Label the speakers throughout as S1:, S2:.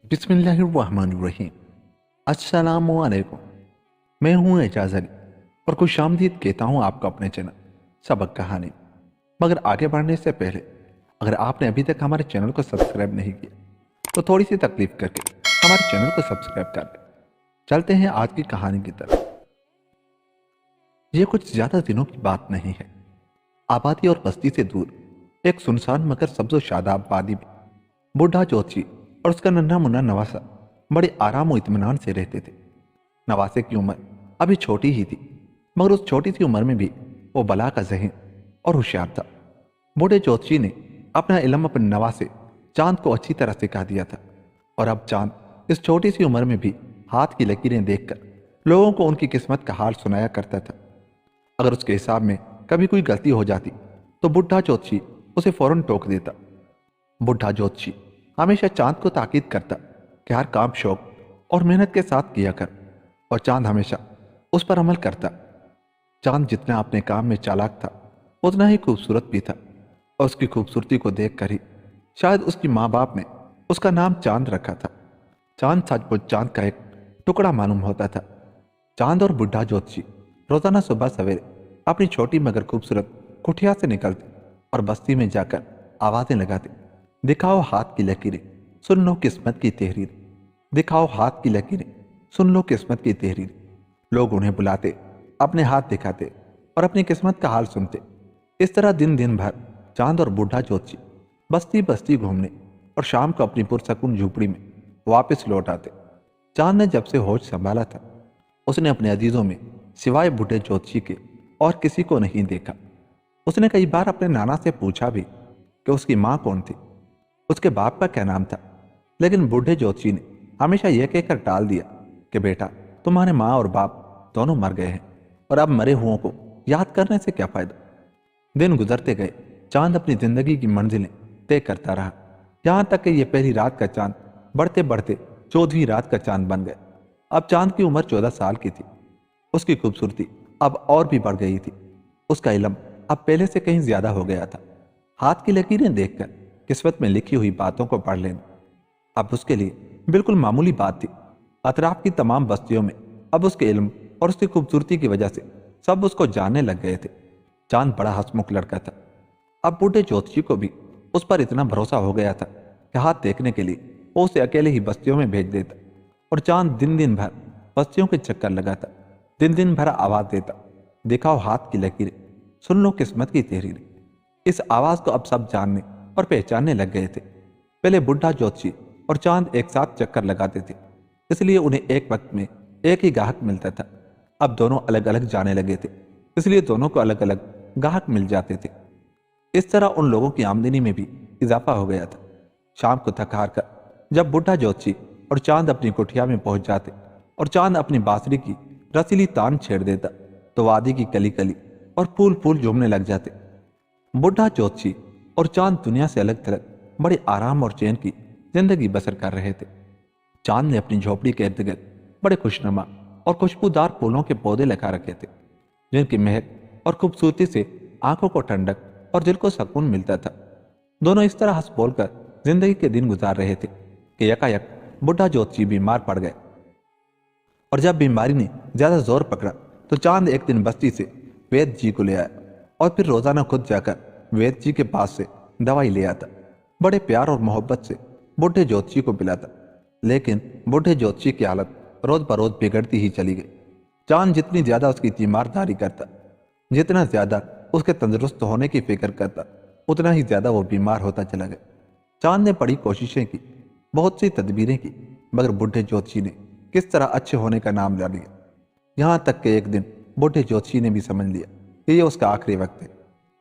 S1: बिस्मिल्लाहिर्रहमानिर्रहीम। अस्सलामु अलैकुम। मैं हूँ एजाज अली और खुश आमदीद कहता हूँ आपको अपने चैनल सबक कहानी। मगर आगे बढ़ने से पहले अगर आपने अभी तक हमारे चैनल को सब्सक्राइब नहीं किया तो थोड़ी सी तकलीफ करके हमारे चैनल को सब्सक्राइब कर लें। चलते हैं आज की कहानी की तरफ। ये कुछ ज्यादा दिनों की बात नहीं है। आबादी और बस्ती से दूर एक सुनसान मगर सब्ज़ो शादाब वादी में बूढ़ा जोशी और उसका नन्हा मुन्ना नवासा बड़े आराम और इत्मीनान से रहते थे। नवासे की उम्र अभी छोटी ही थी, मगर उस छोटी सी उम्र में भी वो बला का ज़हन और होशियार था। बूढ़े जोशी ने अपना इल्म अपने नवासे चांद को अच्छी तरह सिखा दिया था और अब चांद इस छोटी सी उम्र में भी हाथ की लकीरें देखकर लोगों को उनकी किस्मत का हाल सुनाया करता था। अगर उसके हिसाब में कभी कोई गलती हो जाती तो बुढ़ा जोशी उसे फौरन टोक देता। बुढ़ा जोशी हमेशा चांद को ताकीद करता कि हर काम शौक और मेहनत के साथ किया कर, और चांद हमेशा उस पर अमल करता। चांद जितना अपने काम में चालाक था उतना ही खूबसूरत भी था, और उसकी खूबसूरती को देखकर ही शायद उसकी माँ बाप ने उसका नाम चांद रखा था। चांद सचमुच चांद का एक टुकड़ा मालूम होता था। चांद और बुढ़ा जोशी रोजाना सुबह सवेरे अपनी छोटी मगर खूबसूरत कुटिया से निकलते और बस्ती में जाकर आवाजें लगाते, दिखाओ हाथ की लकीरें, सुन लो किस्मत की तहरीर। दिखाओ हाथ की लकीरें, सुन लो किस्मत की तहरीर। लोग उन्हें बुलाते, अपने हाथ दिखाते और अपनी किस्मत का हाल सुनते। इस तरह दिन दिन भर चांद और बूढ़ा जोशी बस्ती बस्ती घूमने और शाम को अपनी पुरसकून झूपड़ी में वापस लौट आते। चांद ने जब से होश संभाला था उसने अपने अजीजों में सिवाय बूढ़े जोशी के और किसी को नहीं देखा। उसने कई बार अपने नाना से पूछा भी कि उसकी माँ कौन थी, उसके बाप का क्या नाम था, लेकिन बूढ़े जोशी ने हमेशा यह कहकर टाल दिया कि बेटा, तुम्हारे माँ और बाप दोनों मर गए हैं और अब मरे हुओं को याद करने से क्या फायदा। दिन गुजरते गए, चांद अपनी जिंदगी की मंजिलें तय करता रहा, यहाँ तक कि यह पहली रात का चांद बढ़ते बढ़ते 14वीं रात का चांद बन गया। अब चांद की उम्र 14 साल की थी। उसकी खूबसूरती अब और भी बढ़ गई थी। उसका इल्म अब पहले से कहीं ज्यादा हो गया था। हाथ की लकीरें देखकर किस्मत में लिखी हुई बातों को पढ़ लेना अब उसके लिए बिल्कुल मामूली बात थी। अतराफ की तमाम बस्तियों में अब उसके इल्म और उसकी खूबसूरती की वजह से सब उसको जानने लग गए थे। चांद बड़ा हंसमुख लड़का था। अब बूढ़े जोशी को भी उस पर इतना भरोसा हो गया था कि हाथ देखने के लिए वो उसे अकेले ही बस्तियों में भेज देता, और चांद दिन दिन भर बस्तियों के चक्कर लगाता, दिन दिन भर आवाज देता, दिखाओ हाथ की लकीरें, सुन लो किस्मत की तहरीर। इस आवाज को अब सब जानने और पहचानने लग गए थे। पहले बुढ़ा जोशी और चांद एक साथ चक्कर लगाते थे, इसलिए उन्हें एक वक्त में एक ही गाहक मिलता था। अब दोनों अलग अलग जाने लगे थे, इसलिए दोनों को अलग अलग गाहक मिल जाते थे। इस तरह उन लोगों की आमदनी में भी इजाफा हो गया था। शाम को थक हार कर जब बुढ़ा जोशी और चांद अपनी कुटिया में पहुंच जाते और चांद अपनी बांसुरी की रसीली तान छेड़ देता तो वादी की कली कली और फूल फूल झूमने लग जाते। बुढ़ा जोशी और चांद दुनिया से अलग थलग बड़े आराम और चैन की जिंदगी बसर कर रहे थे। चांद ने अपनी झोपड़ी के इर्द गिर्द बड़े खुशनुमा और खुशबूदार फूलों के पौधे लगा रखे थे, जिनकी महक और खूबसूरती से आंखों को ठंडक और दिल को सुकून मिलता था। दोनों इस तरह हंस बोलकर जिंदगी के दिन गुजार रहे थे कि यकायक बुढ़ा जोशी बीमार पड़ गए, और जब बीमारी ने ज्यादा जोर पकड़ा तो चांद एक दिन बस्ती से वैद्य जी को ले आया और फिर रोजाना खुद जाकर वैद्य जी के पास से दवाई ले आता। बड़े प्यार और मोहब्बत से बूढ़े जोशी को पिलाता, लेकिन बूढ़े जोशी की हालत रोज बरोज बिगड़ती ही चली गई। चांद जितनी ज्यादा उसकी तीमारदारी करता, जितना ज्यादा उसके तंदुरुस्त होने की फिक्र करता, उतना ही ज्यादा वो बीमार होता चला गया। चांद ने बड़ी कोशिशें की, बहुत सी तदबीरें की, मगर बूढ़े जोशी ने किस तरह अच्छे होने का नाम ले लिया। यहाँ तक कि एक दिन बूढ़े जोशी ने भी समझ लिया कि ये उसका आखिरी वक्त है।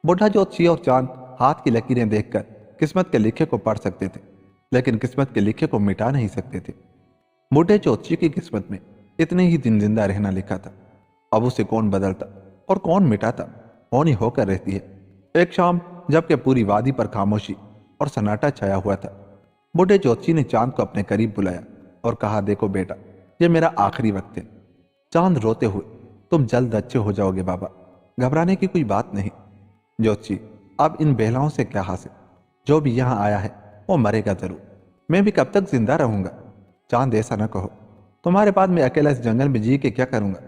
S1: बूढ़ा जोशी और चांद हाथ की लकीरें देखकर किस्मत के लिखे को पढ़ सकते थे, लेकिन किस्मत के लिखे को मिटा नहीं सकते थे। बूढ़े जोशी की किस्मत में इतने ही दिन जिंदा रहना लिखा था। अब उसे कौन बदलता और कौन मिटाता, होनी होकर रहती है। एक शाम जबकि पूरी वादी पर खामोशी और सन्नाटा छाया हुआ था, बूढ़े जोशी ने चांद को अपने करीब बुलाया और कहा, देखो बेटा, ये मेरा आखिरी वक्त है। चांद रोते हुए, तुम जल्द अच्छे हो जाओगे बाबा, घबराने की कोई बात नहीं। जोशी, अब इन बहलाओं से क्या हासिल, जो भी यहाँ आया है वो मरेगा जरूर, मैं भी कब तक जिंदा रहूंगा। चांद ऐसा न कहो, तुम्हारे बाद मैं अकेला इस जंगल में जी के क्या करूंगा।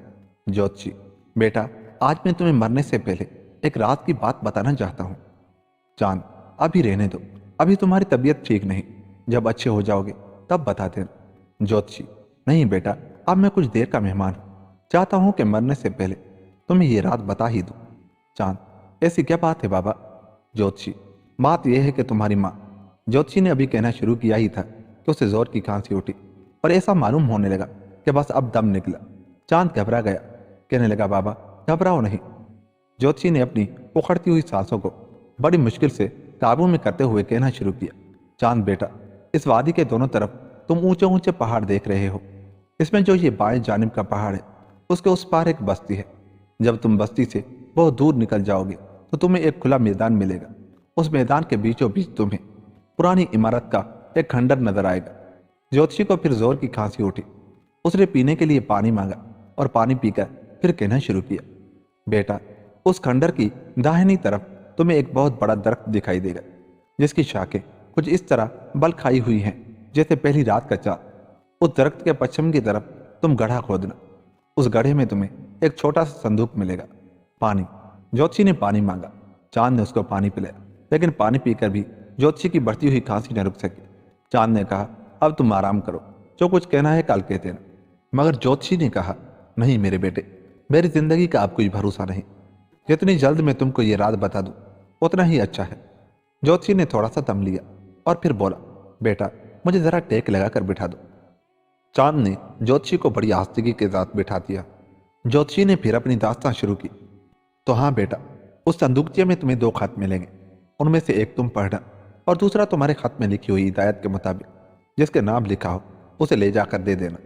S1: ज्योतिषी, बेटा आज मैं तुम्हें मरने से पहले एक रात की बात बताना चाहता हूँ। चांद, अभी रहने दो, अभी तुम्हारी तबीयत ठीक नहीं, जब अच्छे हो जाओगे तब बता देना। ज्योतिषी, नहीं बेटा, अब मैं कुछ देर का मेहमान हूँ, चाहता हूँ कि मरने से पहले तुम्हें ये रात बता ही दूँ। चांद, ऐसी क्या बात है बाबा। ज्योतिषी, बात यह है कि तुम्हारी माँ, ज्योतिषी ने अभी कहना शुरू किया ही था कि उसे जोर की खांसी उठी और ऐसा मालूम होने लगा कि बस अब दम निकला। चांद घबरा गया, कहने लगा बाबा घबराओ नहीं। ज्योतिषी ने अपनी उखड़ती हुई सांसों को बड़ी मुश्किल से काबू में करते हुए कहना शुरू किया। चांद बेटा, इस वादी के दोनों तरफ तुम ऊंचे ऊंचे पहाड़ देख रहे हो। इसमें जो ये बाएं जानिब का पहाड़ है उसके उस पार एक बस्ती है। जब तुम बस्ती से बहुत दूर निकल जाओगे तो तुम्हें एक खुला मैदान मिलेगा। उस मैदान के बीचों बीच तुम्हें पुरानी इमारत का एक खंडर नजर आएगा। ज्योतिषी को फिर जोर की खांसी उठी। उसने पीने के लिए पानी मांगा और पानी पीकर फिर कहना शुरू किया। बेटा, उस खंडर की दाहिनी तरफ तुम्हें एक बहुत बड़ा दरख्त दिखाई देगा, जिसकी शाखें कुछ इस तरह बल खाई हुई हैं जैसे पहली रात का चाँद। उस दरख्त के पश्चिम की तरफ तुम गड्ढा खोदना। उस गड्ढे में तुम्हें एक छोटा सा संदूक मिलेगा। पानी। ज्योतिषी ने पानी मांगा। चांद ने उसको पानी पिलाया, लेकिन पानी पीकर भी ज्योतिषी की बढ़ती हुई खांसी न रुक सकी। चांद ने कहा, अब तुम आराम करो, जो कुछ कहना है कल कहते ना। मगर ज्योतिषी ने कहा, नहीं मेरे बेटे, मेरी जिंदगी का अब कोई भरोसा नहीं। जितनी जल्द मैं तुमको ये रात बता दूं उतना ही अच्छा है। ज्योतिषी ने थोड़ा सा दम लिया और फिर बोला, बेटा मुझे जरा टेक लगा कर बिठा दो। चांद ने ज्योतिषी को बड़ी आस्तिकी के साथ बिठा दिया। ज्योतिषी ने फिर अपनी दास्तां शुरू की। तो हाँ बेटा, उस संदूकचे में तुम्हें 2 खत मिलेंगे। उनमें से एक तुम पढ़ना और दूसरा तुम्हारे खत में लिखी हुई हिदायत के मुताबिक जिसके नाम लिखा हो उसे ले जाकर दे देना।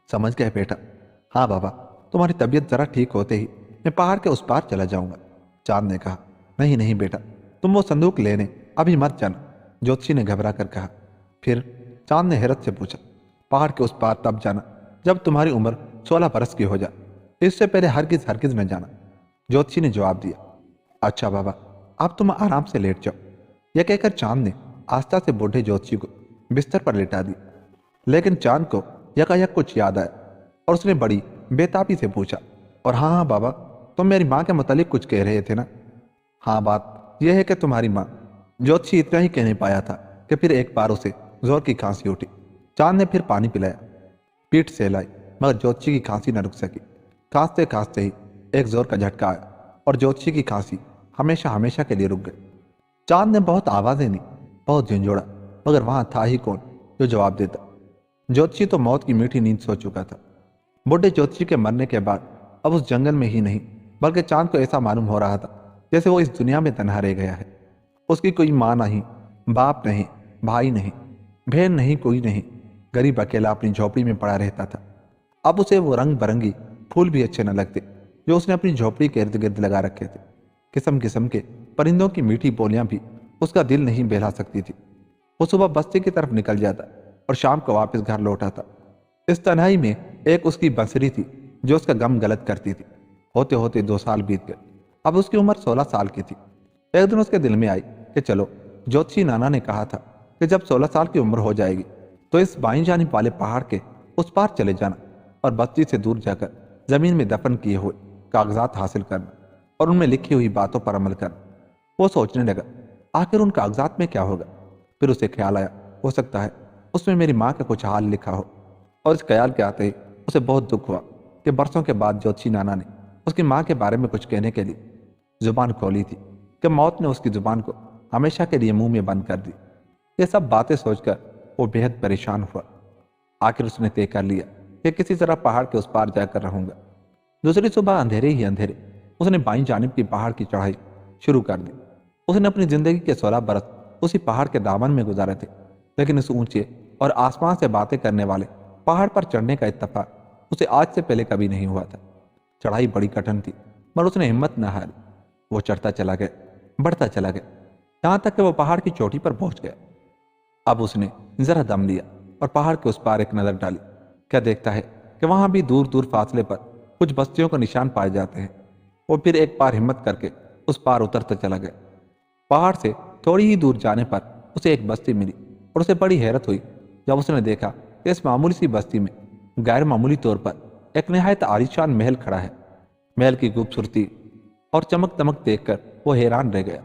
S1: समझ गए बेटा। हाँ बाबा, तुम्हारी तबीयत जरा ठीक होते ही मैं पहाड़ के उस पार चला जाऊंगा। चांद ने कहा, नहीं नहीं बेटा, तुम वो संदूक लेने अभी मत जाना। ज्योतिषी ने घबरा कर कहा। फिर चांद ने हैरत से पूछा, पहाड़ के उस पार तब जाना जब तुम्हारी उम्र 16 बरस की हो जाए, इससे पहले हरगिज हरगिज न जाना। ज्योतिषी ने जवाब दिया, अच्छा बाबा, अब तुम आराम से लेट जाओ। यह कहकर चांद ने आस्था से बूढ़े ज्योतिषी को बिस्तर पर लेटा दिया। लेकिन चांद को यकायक कुछ याद आया और उसने बड़ी बेताबी से पूछा, और हाँ हाँ बाबा, तुम मेरी माँ के मुतालिक कुछ कह रहे थे ना। हाँ, बात यह है कि तुम्हारी माँ। ज्योतिषी इतना ही कहने पाया था कि फिर एक बार उसे जोर की खांसी उठी। चांद ने फिर पानी पिलाया, पीठ सहलाई, मगर ज्योतिषी की खांसी न रुक सकी। खांसते खांसते ही एक जोर का झटका आया और ज्योतिषी की खांसी हमेशा हमेशा के लिए रुक गई। चांद ने बहुत आवाजें दी, बहुत झंझोड़ा, मगर वहां था ही कौन जो जवाब देता। ज्योतिषी तो मौत की मीठी नींद सो चुका था। बुढ़े ज्योतिषी के मरने के बाद अब उस जंगल में ही नहीं बल्कि चांद को ऐसा मालूम हो रहा था जैसे वो इस दुनिया में तन्हा रह गया है। उसकी कोई माँ नहीं, बाप नहीं, भाई नहीं, बहन नहीं, कोई नहीं। गरीब अकेला अपनी झोपड़ी में पड़ा रहता था। अब उसे वो रंग बरंगी फूल भी अच्छे न लगते जो उसने अपनी झोपड़ी के इर्द गिर्द लगा रखे थे। किस्म किस्म के परिंदों की मीठी बोलियां भी उसका दिल नहीं बहला सकती थी। वो सुबह बस्ती की तरफ निकल जाता और शाम को वापस घर लौट आता। इस तन्हाई में एक उसकी बंसरी थी जो उसका गम गलत करती थी। होते होते 2 साल बीत गए। अब उसकी उम्र 16 साल की थी। एक दिन उसके दिल में आई कि चलो, ज्योतिषी नाना ने कहा था कि जब 16 साल की उम्र हो जाएगी तो इस बाईं जानिब वाले पहाड़ के उस पार चले जाना और बस्ती से दूर जाकर जमीन में दफन किए हुए कागजात हासिल करना और उनमें लिखी हुई बातों पर अमल करना। वो सोचने लगा, आखिर उन कागजात में क्या होगा। फिर उसे ख्याल आया, हो सकता है उसमें मेरी माँ का कुछ हाल लिखा हो। और इस ख्याल के आते ही उसे बहुत दुख हुआ कि बरसों के बाद ज्योतिषी नाना ने उसकी माँ के बारे में कुछ कहने के लिए जुबान खोली थी कि मौत ने उसकी जुबान को हमेशा के लिए मुंह में बंद कर दी। ये सब बातें सोचकर वो बेहद परेशान हुआ। आखिर उसने तय कर लिया कि किसी तरह पहाड़ के उस पार जाकर रहूंगा। दूसरी सुबह अंधेरे ही अंधेरे उसने बाईं जानिब की पहाड़ की चढ़ाई शुरू कर दी। उसने अपनी जिंदगी के 16 बरस उसी पहाड़ के दामन में गुजारे थे, लेकिन इस ऊंचे और आसमान से बातें करने वाले पहाड़ पर चढ़ने का इत्तेफाक उसे आज से पहले कभी नहीं हुआ था। चढ़ाई बड़ी कठिन थी, मगर उसने हिम्मत न हारी। वो चढ़ता चला गया, बढ़ता चला गया, यहां तक कि वो पहाड़ की चोटी पर पहुंच गया। अब उसने जरा दम लिया और पहाड़ के उस पार एक नजर डाली। क्या देखता है कि वहां भी दूर दूर फासले पर कुछ बस्तियों के निशान पाए जाते हैं। वो फिर एक बार हिम्मत करके उस पार उतरता चला गया। पहाड़ से थोड़ी ही दूर जाने पर उसे एक बस्ती मिली और उसे बड़ी हैरत हुई जब उसने देखा کہ اس मामूली सी बस्ती में गैर मामूली तौर पर एक नहायत आलीशान महल खड़ा है। महल की खूबसूरती और चमक दमक देखकर वो हैरान रह गया।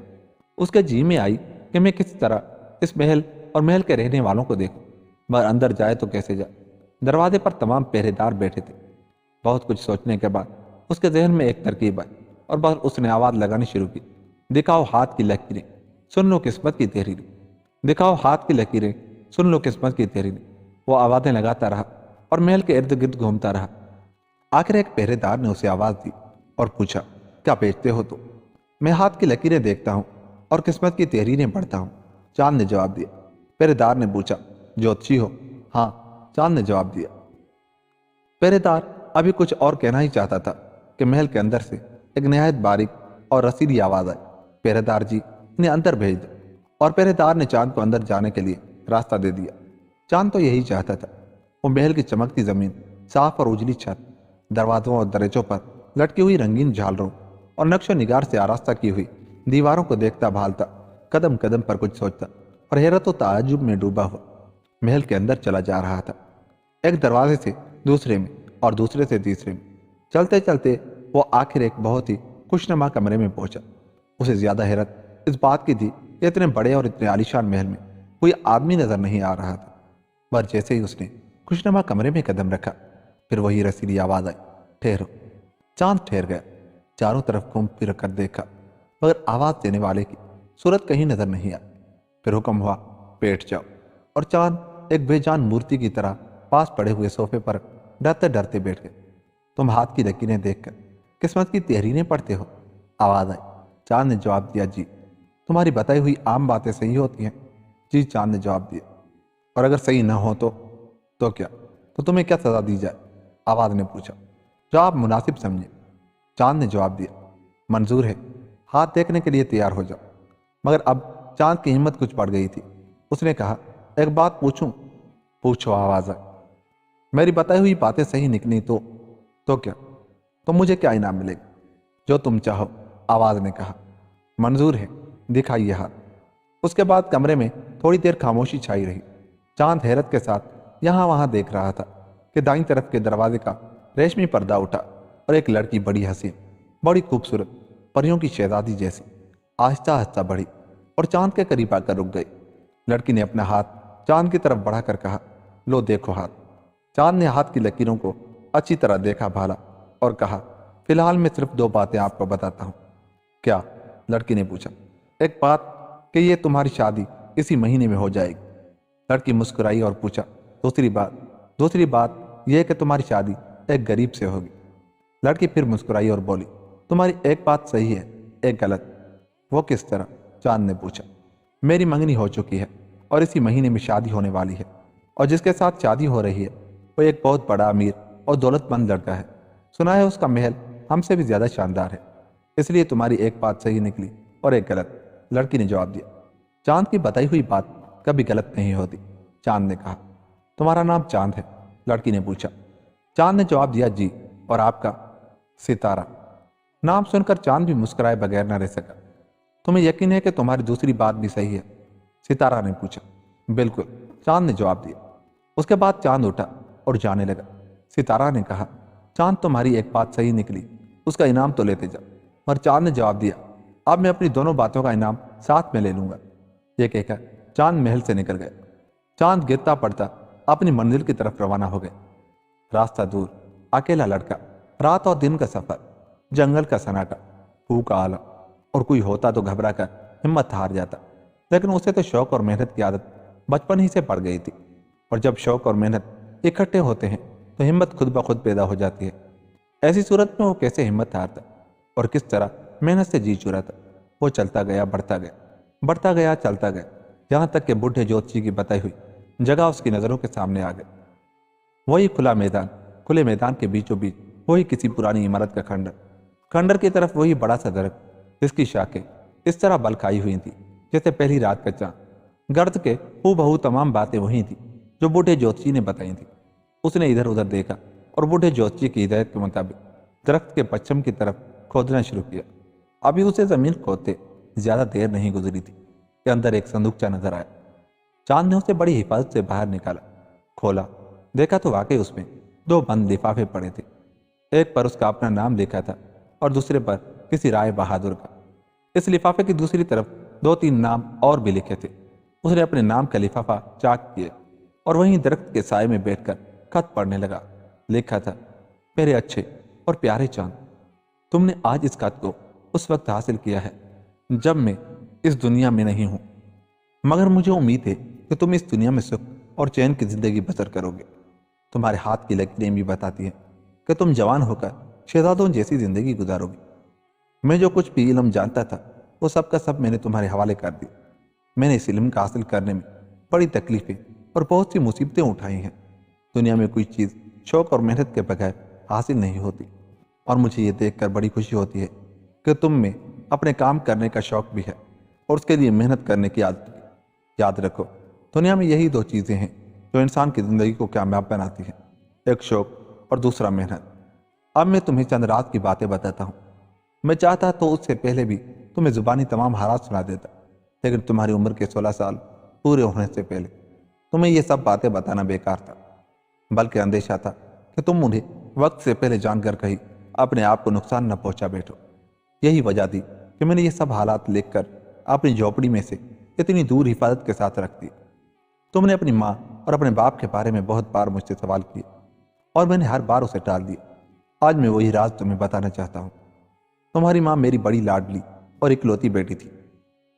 S1: उसके जी में आई कि मैं किस तरह इस महल और महल के रहने वालों को देखूं, मगर अंदर जाए तो कैसे जाए। दरवाजे पर तमाम पहरेदार बैठे थे। बहुत कुछ सोचने के बाद उसके जहन में एक तरकीब आई और बस उसने आवाज लगानी शुरू की, दिखाओ हाथ की लकीरें, सुन लो किस्मत की तहरीरें। दिखाओ हाथ की लकीरें, सुन लो किस्मत की तहरीरें। वो आवाजें लगाता रहा और महल के इर्द गिर्द घूमता रहा। आखिर एक पहरेदार ने उसे आवाज दी और पूछा, क्या बेचते हो तो? मैं हाथ की लकीरें देखता हूँ और किस्मत की तहरीरें पढ़ता हूँ, चांद ने जवाब दिया। पहरेदार ने पूछा, ज्योतिषी हो? हाँ, चांद ने जवाब दिया। पहरेदार अभी कुछ और कहना ही चाहता था कि महल के अंदर से एक नहायत बारीक और रसीली आवाज आई, पहरेदार जी, इन्हें अंदर भेज दो। और पहरेदार ने चांद को अंदर जाने के लिए रास्ता दे दिया। चांद तो यही चाहता था। वो महल की चमकती जमीन, साफ और उजली छत, दरवाजों और दरवाजों पर लटकी हुई रंगीन झालरों और नक्शो निगार से आरास्ता की हुई दीवारों को देखता भालता, कदम कदम पर कुछ सोचता और हैरत व ताज्जुब में डूबा हुआ महल के अंदर चला जा रहा था। एक दरवाजे से दूसरे में और दूसरे से तीसरे में चलते चलते वो आखिर एक बहुत ही खुशनुमा कमरे में पहुंचा। उसे ज्यादा हैरत इस बात की थी कि इतने बड़े और इतने आलीशान महल में कोई आदमी नजर नहीं आ रहा था। पर जैसे ही उसने खुशनुमा कमरे में कदम रखा, फिर वही रसीली आवाज आई, ठहरो। चांद ठहर गया, चारों तरफ घूम फिर कर देखा, मगर आवाज देने वाले की सूरत कहीं नजर नहीं आई। फिर हुक्म हुआ, बैठ जाओ। और चांद एक बेजान मूर्ति की तरह पास पड़े हुए सोफे पर डरते डरते बैठ गए। तुम हाथ की लकीरें देखकर किस्मत की तहरीरें पढ़ते हो? आवाज आई। चांद ने जवाब दिया, जी। तुम्हारी बताई हुई आम बातें सही होती हैं? जी, चांद ने जवाब दिया। और अगर सही ना हो तो क्या? तो तुम्हें क्या सजा दी जाए? आवाज ने पूछा। जो आप मुनासिब समझे, चांद ने जवाब दिया। मंजूर है, हाथ देखने के लिए तैयार हो जाओ। मगर अब चांद की हिम्मत कुछ बढ़ गई थी। उसने कहा, एक बात पूछूं? पूछो, आवाज आई। मेरी बताई हुई बातें सही निकली तो क्या? तो मुझे क्या इनाम मिलेगा? जो तुम चाहो, आवाज ने कहा। मंजूर है, दिखाइए हाथ। उसके बाद कमरे में थोड़ी देर खामोशी छाई रही। चांद हैरत के साथ यहाँ वहां देख रहा था कि दाईं तरफ के दरवाजे का रेशमी पर्दा उठा और एक लड़की, बड़ी हसीन, बड़ी खूबसूरत, परियों की शहजादी जैसी, आहिस्ता आहिस्ता बढ़ी और चांद के करीब आकर रुक गई। लड़की ने अपना हाथ चांद की तरफ बढ़ाकर कहा, लो देखो हाथ। चांद ने हाथ की लकीरों को अच्छी तरह देखा भाला और कहा, फिलहाल मैं सिर्फ दो बातें आपको बताता हूँ। क्या? लड़की ने पूछा। एक बात कि ये तुम्हारी शादी इसी महीने में हो जाएगी। लड़की मुस्कुराई और पूछा, दूसरी बात यह कि तुम्हारी शादी एक गरीब से होगी। लड़की फिर मुस्कुराई और बोली, तुम्हारी एक बात सही है, एक गलत। वो किस तरह? चांद ने पूछा। मेरी मंगनी हो चुकी है और इसी महीने में शादी होने वाली है, और जिसके साथ शादी हो रही है वो एक बहुत बड़ा अमीर और दौलतमंद लड़का है। सुना है उसका महल हमसे भी ज्यादा शानदार है। इसलिए तुम्हारी एक बात सही निकली और एक गलत, लड़की ने जवाब दिया। चांद की बताई हुई बात कभी गलत नहीं होती, चांद ने कहा। तुम्हारा नाम चांद है? लड़की ने पूछा। चांद ने जवाब दिया, जी। और आपका? सितारा। नाम सुनकर चांद भी मुस्कुराए बगैर न रह सका। तुम्हें यकीन है कि तुम्हारी दूसरी बात भी सही है? सितारा ने पूछा। बिल्कुल, चांद ने जवाब दिया। उसके बाद चांद उठा और जाने लगा। सितारा ने कहा, चांद तुम्हारी एक बात सही निकली, उसका इनाम तो लेते जाओ। पर चांद ने जवाब दिया, अब मैं अपनी दोनों बातों का इनाम साथ में ले लूंगा। यह कहकर चांद महल से निकल गया। चांद गिरता पड़ता अपनी मंजिल की तरफ रवाना हो गया। रास्ता दूर, अकेला लड़का, रात और दिन का सफर, जंगल का सन्नाटा, फूका आलम, और कोई होता तो घबरा कर हिम्मत हार जाता। लेकिन उसे तो शौक और मेहनत की आदत बचपन ही से पड़ गई थी, और जब शौक और मेहनत इकट्ठे होते हैं तो हिम्मत खुद ब खुद पैदा हो जाती है। ऐसी सूरत में वो कैसे हिम्मत हारता और किस तरह मेहनत से जी चुराता। वो चलता गया, बढ़ता गया, चलता गया, यहाँ तक कि बूढ़े ज्योतिषी की बताई हुई जगह उसकी नजरों के सामने आ गई। वही खुला मैदान, खुले मैदान के बीचों बीच वही किसी पुरानी इमारत का खंडर की तरफ वही बड़ा सा दरख्त, जिसकी शाखें इस तरह बल खाई हुई थी जैसे पहली रात का चांद। गर्द के हूबहू तमाम बातें वही थी जो बूढ़े ज्योतिषी ने बताई थी। उसने इधर उधर देखा और बूढ़े ज्योतिषी की हिदायत के मुताबिक दरख्त के पश्चिम की तरफ खोदना शुरू किया। अभी उसे जमीन खोदते ज्यादा देर नहीं गुजरी थी कि अंदर एक संदूकचा नजर आया। चांद ने उसे बड़ी हिफाजत से बाहर निकाला, खोला देखा तो वाकई उसमें 2 बंद लिफाफे पड़े थे। एक पर उसका अपना नाम लिखा था और दूसरे पर किसी राय बहादुर का। इस लिफाफे की दूसरी तरफ 2-3 नाम और भी लिखे थे। उसने अपने नाम का लिफाफा चाक किए और वहीं दरख्त के साए में बैठकर खत पढ़ने लगा। लिखा था, मेरे अच्छे और प्यारे चांद, तुमने आज इस खत को उस वक्त हासिल किया है जब मैं इस दुनिया में नहीं हूं, मगर मुझे उम्मीद है कि तुम इस दुनिया में सुख और चैन की जिंदगी बसर करोगे। तुम्हारे हाथ की लकीरें भी बताती हैं कि तुम जवान होकर शहजादों जैसी जिंदगी गुजारोगे। मैं जो कुछ भी इल्म जानता था वो सब का सब मैंने तुम्हारे हवाले कर दिया। मैंने इस इल्म का हासिल करने में बड़ी तकलीफें और बहुत सी मुसीबतें उठाई हैं। दुनिया में कोई चीज़ शौक और मेहनत के बगैर हासिल नहीं होती, और मुझे ये देखकर बड़ी खुशी होती है कि तुम में अपने काम करने का शौक भी है और उसके लिए मेहनत करने की आदत भी। याद रखो, दुनिया में यही 2 चीज़ें हैं जो इंसान की ज़िंदगी को कामयाब बनाती हैं, एक शौक और दूसरा मेहनत। अब मैं तुम्हें चंद रात की बातें बताता हूँ। मैं चाहता तो उससे पहले भी तुम्हें ज़ुबानी तमाम हालात सुना देता, लेकिन तुम्हारी उम्र के 16 साल पूरे होने से पहले तुम्हें ये सब बातें बताना बेकार था, बल्कि अंदेशा था कि तुम उन्हें वक्त से पहले जानकर कहीं अपने आप को नुकसान न पहुंचा बैठो। यही वजह थी कि मैंने ये सब हालात लिखकर अपनी झोपड़ी में से इतनी दूर हिफाजत के साथ रख दी। तुमने अपनी माँ और अपने बाप के बारे में बहुत बार मुझसे सवाल किए और मैंने हर बार उसे टाल दिया। आज मैं वही राज तुम्हें बताना चाहता हूँ। तुम्हारी माँ मेरी बड़ी लाडली और इकलौती बेटी थी,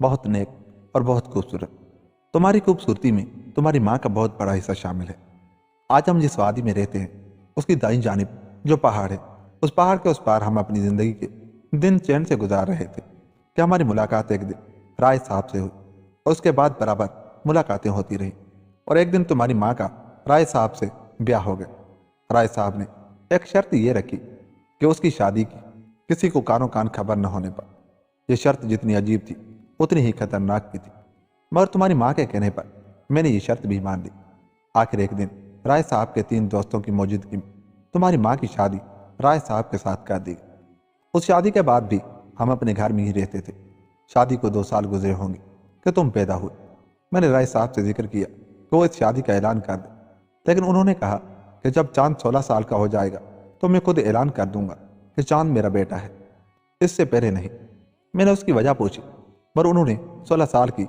S1: बहुत नेक और बहुत खूबसूरत। तुम्हारी खूबसूरती में तुम्हारी माँ का बहुत बड़ा हिस्सा शामिल है। आज हम जिस वादी में रहते हैं उसकी दाईं जानिब जो पहाड़ है, उस पहाड़ के उस पार हम अपनी जिंदगी के दिन चैन से गुजार रहे थे कि हमारी मुलाकात एक दिन राय साहब से हुई और उसके बाद बराबर मुलाकातें होती रही, और एक दिन तुम्हारी माँ का राय साहब से ब्याह हो गया। राय साहब ने एक शर्त ये रखी कि उसकी शादी की किसी को कानो कान खबर न होने पर। यह शर्त जितनी अजीब थी उतनी ही खतरनाक भी थी, मगर तुम्हारी माँ के कहने पर मैंने ये शर्त भी मान ली। आखिर एक दिन राय साहब के 3 दोस्तों की मौजूदगी में तुम्हारी माँ की शादी राय साहब के साथ कर दी गई। उस शादी के बाद भी हम अपने घर में ही रहते थे। शादी को 2 साल गुजरे होंगे कि तुम पैदा हुए। मैंने राय साहब से जिक्र किया कि वो इस शादी का ऐलान कर दे, लेकिन उन्होंने कहा कि जब चांद 16 साल का हो जाएगा तो मैं खुद ऐलान कर दूंगा कि चांद मेरा बेटा है, इससे पहले नहीं। मैंने उसकी वजह पूछी, पर उन्होंने 16 साल की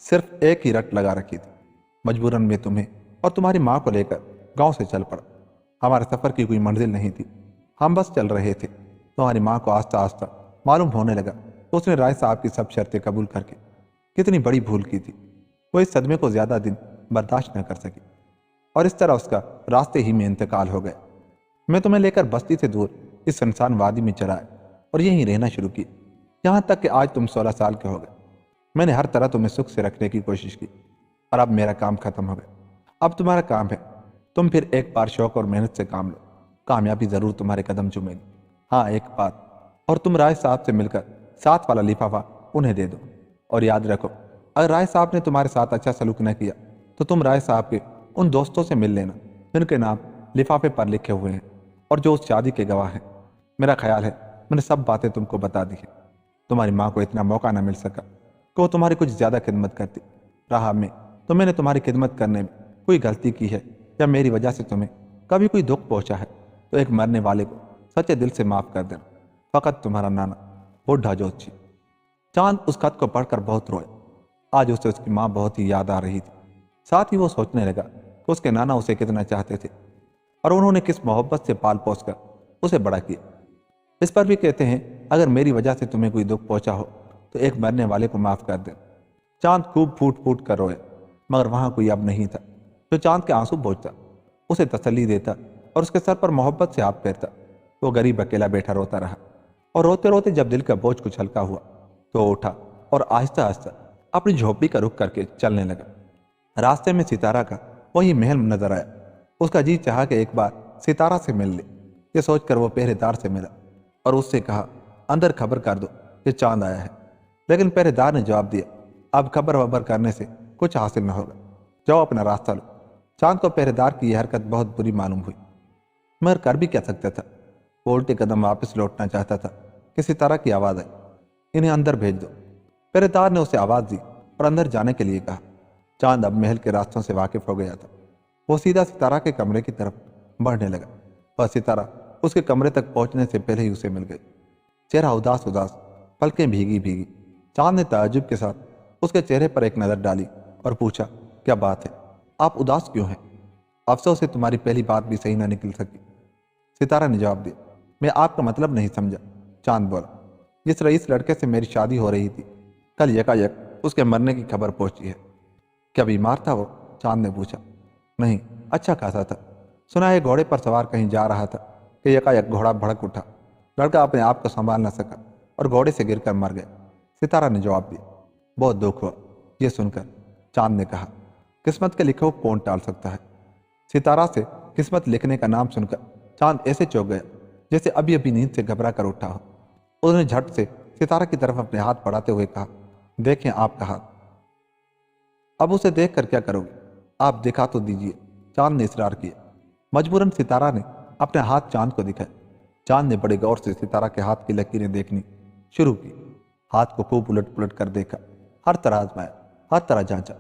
S1: सिर्फ एक ही रट लगा रखी थी। मजबूरन मैं तुम्हें और तुम्हारी माँ को लेकर गांव से चल पड़ा। हमारे सफ़र की कोई मंजिल नहीं थी, हम बस चल रहे थे। तुम्हारी माँ को आस्ता आस्ता मालूम होने लगा तो उसने राय साहब की सब शर्तें कबूल करके कितनी बड़ी भूल की थी। वो इस सदमे को ज़्यादा दिन बर्दाश्त न कर सकी और इस तरह उसका रास्ते ही में इंतकाल हो गया। मैं तुम्हें लेकर बस्ती से दूर इस सुनसान वादी में चला आया और यहीं रहना शुरू किया, यहाँ तक कि आज तुम 16 साल के हो गए। मैंने हर तरह तुम्हें सुख से रखने की कोशिश की, और अब मेरा काम खत्म हो गया। अब तुम्हारा काम है, तुम फिर एक बार शौक और मेहनत से काम लो, कामयाबी जरूर तुम्हारे कदम चूमेगी। हाँ, एक बात और, तुम राय साहब से मिलकर 7 वाला लिफाफा उन्हें दे दो, और याद रखो अगर राय साहब ने तुम्हारे साथ अच्छा सलूक न किया तो तुम राय साहब के उन दोस्तों से मिल लेना जिनके नाम लिफाफे पर लिखे हुए हैं और जो उस शादी के गवाह हैं। मेरा ख्याल है मैंने सब बातें तुमको बता दी हैं। तुम्हारी माँ को इतना मौका न मिल सका कि वो तुम्हारी कुछ ज़्यादा खिदमत करती रहा मैं, तो मैंने तुम्हारी खिदमत करने में कोई गलती की है या मेरी वजह से तुम्हें कभी कोई दुख पहुंचा है तो एक मरने वाले को सच्चे दिल से माफ़ कर देना। फ़कत तुम्हारा नाना बुढ़ा जोशी। चांद उस खत को पढ़कर बहुत रोया। आज उसे उसकी माँ बहुत ही याद आ रही थी। साथ ही वो सोचने लगा कि उसके नाना उसे कितना चाहते थे और उन्होंने किस मोहब्बत से पाल पोस कर उसे बड़ा किया। इस पर भी कहते हैं, अगर मेरी वजह से तुम्हें कोई दुख पहुंचा हो तो एक मरने वाले को माफ़ कर देना। चांद खूब फूट फूट कर रोया, मगर वहाँ कोई अब नहीं था जो चांद के आंसू पोंछता, उसे तसल्ली देता और उसके सर पर मोहब्बत से हाथ फेरता। वो गरीब अकेला बैठा रोता रहा, और रोते रोते जब दिल का बोझ कुछ हल्का हुआ तो वो उठा और आहिस्ता आहिस्ता अपनी झोपड़ी का रुख करके चलने लगा। रास्ते में सितारा का वही महल नजर आया। उसका जी चाहा कि एक बार सितारा से मिल ले। ये सोचकर वो पहरेदार से मिला और उससे कहा, अंदर खबर कर दो कि चांद आया है। लेकिन पहरेदार ने जवाब दिया, अब खबर वबर करने से कुछ हासिल न होगा, जाओ अपना रास्ता लो। चांद को पहरेदार की यह हरकत बहुत बुरी मालूम हुई, मगर कर भी क्या सकता था। वो उल्टे कदम वापस लौटना चाहता था कि सितारा की आवाज़ आई, इन्हें अंदर भेज दो। पहरेदार ने उसे आवाज़ दी और अंदर जाने के लिए कहा। चांद अब महल के रास्तों से वाकिफ हो गया था। وہ سیدھا ستارہ کے کمرے کی طرف بڑھنے لگا اور ستارہ اس کے کمرے تک پہنچنے سے پہلے ہی اسے مل گئی۔ چہرہ اداس اداس، پلکیں بھیگی بھیگی۔ چاند نے تعجب کے ساتھ اس کے چہرے پر ایک نظر ڈالی اور پوچھا، کیا بات ہے؟ آپ اداس کیوں ہیں؟ افسوس سے تمہاری پہلی بات بھی صحیح نہ نکل سکی، ستارہ نے جواب دیا۔ میں آپ کا مطلب نہیں سمجھا، چاند بولا۔ جس رئیس لڑکے سے میری شادی ہو رہی تھی، کل یکایک اس کے مرنے کی خبر پہنچی ہے۔ کیا بیمار تھا وہ؟ چاند نے پوچھا۔ نہیں، اچھا خاصا تھا۔ سنا ہے گھوڑے پر سوار کہیں جا رہا تھا کہ یکایک گھوڑا بھڑک اٹھا، لڑکا اپنے آپ کو سنبھال نہ سکا اور گھوڑے سے گر کر مر گیا، ستارہ نے جواب دیا۔ بہت دکھ ہوا یہ سن کر، چاند نے کہا۔ قسمت کے لکھے کون ٹال سکتا ہے؟ ستارہ سے قسمت لکھنے کا نام سن کر چاند ایسے چونک گیا جیسے ابھی ابھی نیند سے گھبرا کر اٹھا ہو۔ اس نے جھٹ سے ستارہ کی طرف اپنے ہاتھ بڑھاتے ہوئے کہا، دیکھیں آپ کا ہاتھ۔ اب اسے دیکھ کر کیا کرو گے؟ آپ دکھا تو دیجیے، چاند نے اصرار کیا۔ مجبوراً ستارہ نے اپنے ہاتھ چاند کو دکھائے۔ چاند نے بڑے غور سے ستارہ کے ہاتھ کی لکیریں دیکھنی شروع کی۔ ہاتھ کو خوب الٹ پلٹ کر دیکھا، ہر طرح آزمایا، ہر طرح جانچا،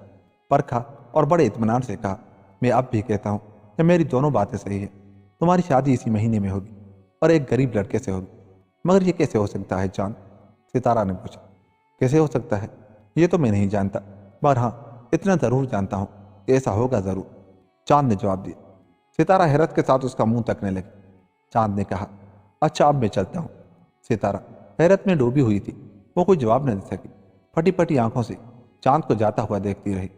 S1: پرکھا اور بڑے اطمینان سے کہا، میں اب بھی کہتا ہوں کہ میری دونوں باتیں صحیح ہیں۔ تمہاری شادی اسی مہینے میں ہوگی اور ایک غریب لڑکے سے ہوگی۔ مگر یہ کیسے ہو سکتا ہے چاند؟ ستارہ نے پوچھا۔ کیسے ہو سکتا ہے یہ تو میں نہیں جانتا، مگر ہاں اتنا ضرور جانتا ہوں کہ ایسا ہوگا ضرور، چاند نے جواب دیا۔ ستارہ حیرت کے ساتھ اس کا منہ تکنے لگی۔ چاند نے کہا، اچھا اب میں چلتا ہوں۔ ستارہ حیرت میں ڈوبی ہوئی تھی، وہ کوئی جواب نہ دے سکی، پھٹی پھٹی آنکھوں سے چاند کو جاتا ہوا دیکھتی رہی،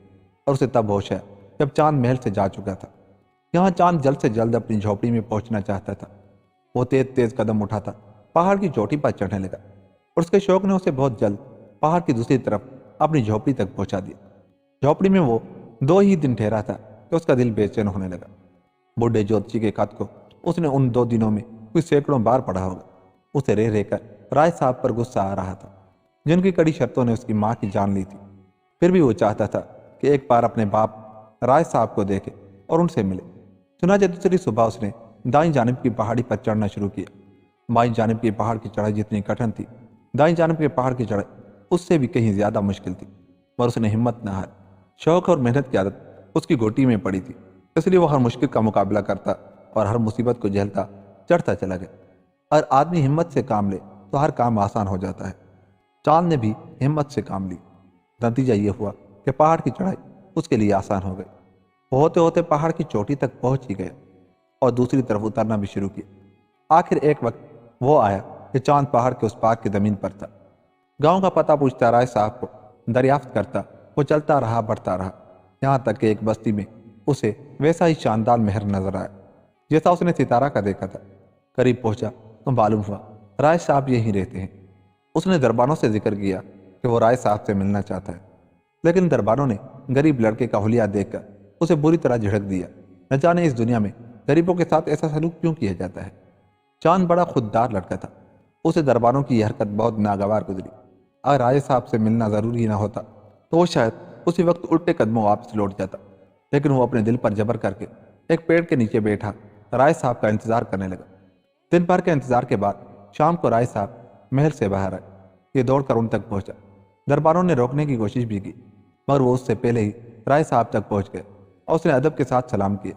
S1: اور اسے تب ہوش آیا جب چاند محل سے جا چکا تھا۔ یہاں چاند جلد سے جلد اپنی جھونپڑی میں پہنچنا چاہتا تھا۔ وہ تیز تیز قدم اٹھاتا پہاڑ کی چوٹی پر چڑھنے لگا، اور اس کے شوق نے اسے بہت جلد پہاڑ کی دوسری طرف اپنی جھونپڑی تک پہنچا دیا۔ جھونپڑی میں وہ 2 ہی دن ٹھہرا تھا کہ اس کا دل بے چین ہونے لگا۔ بوڑھے جوتشی کے خط کو اس نے ان 2 دنوں میں کوئی سینکڑوں بار پڑھا ہوگا۔ اسے رہ رہ کر رائے صاحب پر غصہ آ رہا تھا، جن کی کڑی شرطوں نے اس کی ماں کی جان لی تھی۔ پھر بھی وہ چاہتا تھا کہ ایک بار اپنے باپ رائے صاحب کو دیکھے اور ان سے ملے۔ چنانچہ دوسری صبح اس نے دائیں جانب کی پہاڑی پر چڑھنا شروع کیا۔ بائیں جانب کی پہاڑ کی چڑھائی جتنی کٹھن تھی، دائیں جانب کے پہاڑ کی چڑھائی اس سے بھی کہیں زیادہ مشکل تھی، مگر اس نے ہمت نہ ہاری۔ شوق اور محنت کی عادت اس کی گوٹی میں پڑی تھی، اس لیے وہ ہر مشکل کا مقابلہ کرتا اور ہر مصیبت کو جھیلتا چڑھتا چلا گیا۔ اگر آدمی ہمت سے کام لے تو ہر کام آسان ہو جاتا ہے۔ چاند نے بھی ہمت سے کام لی۔ نتیجہ یہ ہوا کہ پہاڑ کی چڑھائی اس کے لیے آسان ہو گئی۔ ہوتے ہوتے پہاڑ کی چوٹی تک پہنچ ہی گیا اور دوسری طرف اترنا بھی شروع کیا۔ آخر ایک وقت وہ آیا کہ چاند پہاڑ کے اس پار کی زمین پر تھا۔ گاؤں کا پتہ پوچھتا رائے صاحب کو دریافت کرتا وہ چلتا رہا، بڑھتا رہا، یہاں تک کہ ایک بستی میں اسے ویسا ہی شاندار محل نظر آیا جیسا اس نے ستارہ کا دیکھا تھا۔ قریب پہنچا تو معلوم ہوا رائے صاحب یہیں رہتے ہیں۔ اس نے دربانوں سے ذکر کیا کہ وہ رائے صاحب سے ملنا چاہتا ہے، لیکن دربانوں نے غریب لڑکے کا حلیہ دیکھ کر اسے بری طرح جھڑک دیا۔ نہ جانے اس دنیا میں غریبوں کے ساتھ ایسا سلوک کیوں کیا جاتا ہے۔ چاند بڑا خوددار لڑکا تھا، اسے دربانوں کی یہ حرکت بہت ناگوار گزری۔ اگر رائے صاحب سے ملنا ضروری نہ ہوتا تو وہ شاید اسی وقت الٹے قدموں واپس لوٹ جاتا، لیکن وہ اپنے دل پر جبر کر کے ایک پیڑ کے نیچے بیٹھا رائے صاحب کا انتظار کرنے لگا۔ دن بھر کے انتظار کے بعد شام کو رائے صاحب محل سے باہر آئے۔ یہ دوڑ کر ان تک پہنچا۔ درباروں نے روکنے کی کوشش بھی کی، مگر وہ اس سے پہلے ہی رائے صاحب تک پہنچ گئے اور اس نے ادب کے ساتھ سلام کیا۔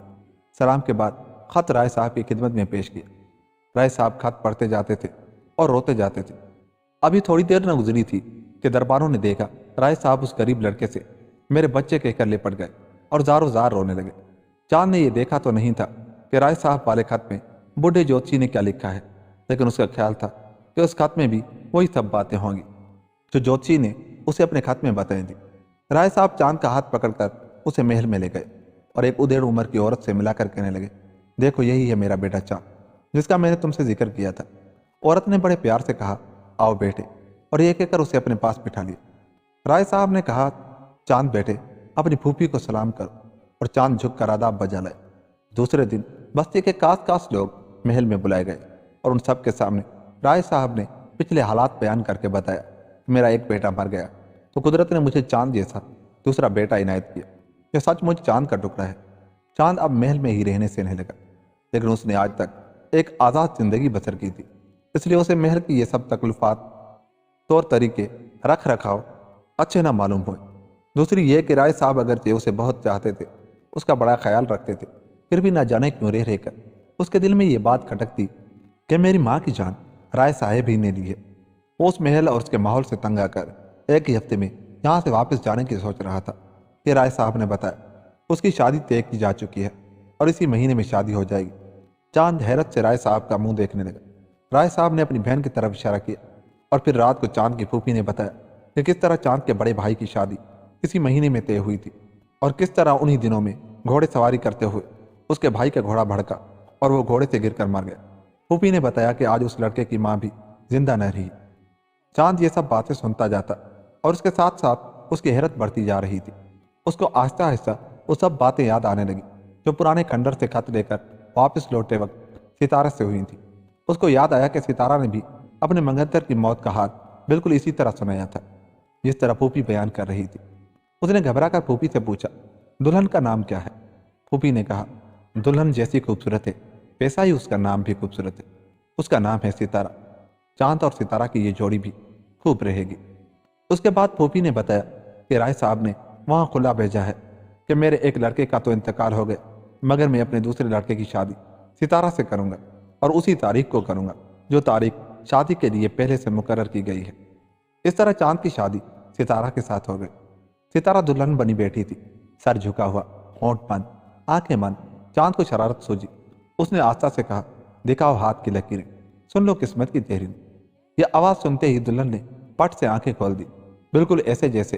S1: سلام کے بعد خط رائے صاحب کی خدمت میں پیش کیا۔ رائے صاحب خط پڑھتے جاتے تھے اور روتے جاتے تھے۔ ابھی تھوڑی دیر نہ گزری تھی کہ درباروں نے دیکھا رائے صاحب اس غریب لڑکے سے میرے بچے کہہ کر لپٹ گئے اور زاروں زار رونے لگے۔ چاند نے یہ دیکھا تو نہیں تھا کہ رائے صاحب والے خط میں بوڑھے جوتشی نے کیا لکھا ہے، لیکن اس کا خیال تھا کہ اس خط میں بھی وہی سب باتیں ہوں گی جو جوتشی نے اسے اپنے خط میں بتائی تھی۔ رائے صاحب چاند کا ہاتھ پکڑ کر اسے محل میں لے گئے اور ایک ادھیڑ عمر کی عورت سے ملا کر کہنے لگے، دیکھو یہی ہے میرا بیٹا چاند، جس کا میں نے تم سے ذکر کیا تھا۔ عورت نے بڑے پیار سے کہا، آؤ بیٹے، اور یہ کہہ کر اسے اپنے پاس بٹھا لیا۔ رائے صاحب نے کہا، چاند بیٹے اپنی پھوپھی کو سلام کرو، اور چاند جھک کر آداب بجا لائے۔ دوسرے دن بستی کے کاس لوگ محل میں بلائے گئے اور ان سب کے سامنے رائے صاحب نے پچھلے حالات بیان کر کے بتایا کہ میرا ایک بیٹا مر گیا تو قدرت نے مجھے چاند جیسا دوسرا بیٹا عنایت کیا۔ یہ سچ مجھ چاند کا ٹکڑا ہے۔ چاند اب محل میں ہی رہنے سے نہیں لگا، لیکن اس نے آج تک ایک آزاد زندگی بسر کی تھی، اس لیے اسے محل کی یہ سب تکلفات، طور طریقے، رکھ رکھاؤ اچھے نہ معلوم ہوئے۔ دوسری یہ کہ رائے صاحب اگرچہ اسے بہت چاہتے تھے، اس کا بڑا خیال رکھتے تھے، پھر بھی نہ جانے کیوں رہ رہ کر اس کے دل میں یہ بات کھٹکتی کہ میری ماں کی جان رائے صاحب ہی نے لی ہے۔ وہ اس محل اور اس کے ماحول سے تنگ آ کر ایک ہی ہفتے میں یہاں سے واپس جانے کی سوچ رہا تھا کہ رائے صاحب نے بتایا اس کی شادی طے کی جا چکی ہے اور اسی مہینے میں شادی ہو جائے گی۔ چاند حیرت سے رائے صاحب کا منہ دیکھنے لگا۔ رائے صاحب نے اپنی بہن کی طرف اشارہ کیا اور پھر رات کو چاند کی پھوپھی نے بتایا کہ کس طرح چاند کے بڑے بھائی کی شادی اسی مہینے میں طے ہوئی تھی اور کس طرح انہی دنوں میں گھوڑے سواری کرتے ہوئے اس کے بھائی کا گھوڑا بھڑکا اور وہ گھوڑے سے گر کر مر گیا۔ پھوپھی نے بتایا کہ آج اس لڑکے کی ماں بھی زندہ نہ رہی۔ چاند یہ سب باتیں سنتا جاتا اور اس کے ساتھ ساتھ اس کی حیرت بڑھتی جا رہی تھی۔ اس کو آہستہ آہستہ وہ سب باتیں یاد آنے لگی جو پرانے کھنڈر سے خط لے کر واپس لوٹتے وقت ستارہ سے ہوئی تھی۔ اس کو یاد آیا کہ ستارہ نے بھی اپنے منگتر کی موت کا حال بالکل اسی طرح سنایا تھا جس طرح پھوپھی بیان کر رہی تھی۔ اس نے گھبرا کر پھوپھی سے پوچھا، دلہن کا نام کیا ہے؟ پھوپھی نے کہا، دلہن جیسی خوبصورت ہے ویسا ہی اس کا نام بھی خوبصورت ہے، اس کا نام ہے ستارہ۔ چاند اور ستارہ کی یہ جوڑی بھی خوب رہے گی۔ اس کے بعد پھوپھی نے بتایا کہ رائے صاحب نے وہاں خلا بھیجا ہے کہ میرے ایک لڑکے کا تو انتقال ہو گیا مگر میں اپنے دوسرے لڑکے کی شادی ستارہ سے کروں گا اور اسی تاریخ کو کروں گا جو تاریخ شادی کے لیے پہلے سے مقرر کی گئی ہے۔ اس طرح چاند کی شادی ستارہ کے ساتھ ہو گئی۔ ستارہ دلہن بنی بیٹھی تھی، سر جھکا ہوا، ہونٹ بند، آنکھیں بند۔ چاند کو شرارت سوجی۔ اس نے آستہ سے کہا، دکھاؤ ہاتھ کی لکیریں، سن لو قسمت کی تحریر۔ یہ آواز سنتے ہی دلہن نے پٹ سے آنکھیں کھول دی، بالکل ایسے جیسے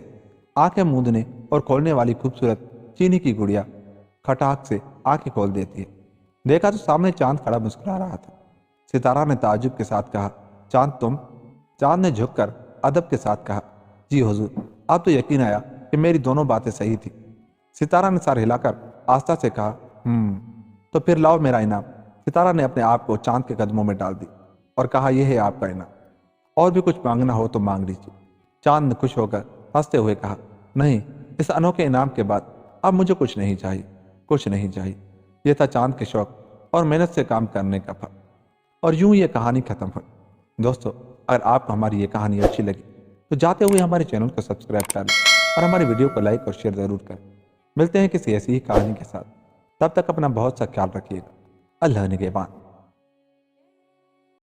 S1: آنکھیں موندنے اور کھولنے والی خوبصورت چینی کی گڑیا کھٹاک سے آنکھیں کھول دیتی ہے۔ دیکھا تو سامنے چاند کھڑا مسکرا رہا تھا۔ ستارہ نے تعجب کے ساتھ کہا، چاند تم؟ چاند نے جھک کر ادب کے ساتھ کہا، جی حضور، اب تو یقین آیا کہ میری دونوں باتیں صحیح تھی۔ ستارہ نے سر ہلا کر آستہ سے کہا، تو پھر لاؤ میرا انعام۔ ستارہ نے اپنے آپ کو چاند کے قدموں میں ڈال دی اور کہا، یہ ہے آپ کا انعام، اور بھی کچھ مانگنا ہو تو مانگ لیجیے۔ چاند نے خوش ہو کر ہنستے ہوئے کہا، نہیں، اس انوکھے انعام کے بعد اب مجھے کچھ نہیں چاہیے، کچھ نہیں چاہیے۔ یہ تھا چاند کے شوق اور محنت سے کام کرنے کا پھل۔ اور یوں یہ کہانی ختم ہوئی۔ دوستو، اگر آپ کو ہماری یہ کہانی اچھی لگی تو جاتے ہوئے ہمارے چینل کو سبسکرائب کر لیں اور ہماری ویڈیو کو لائک اور شیئر ضرور کریں۔ ملتے ہیں کسی ایسی ہی کہانی کے ساتھ، تب تک اپنا بہت سا خیال رکھیے گا۔ اللہ نگہبان۔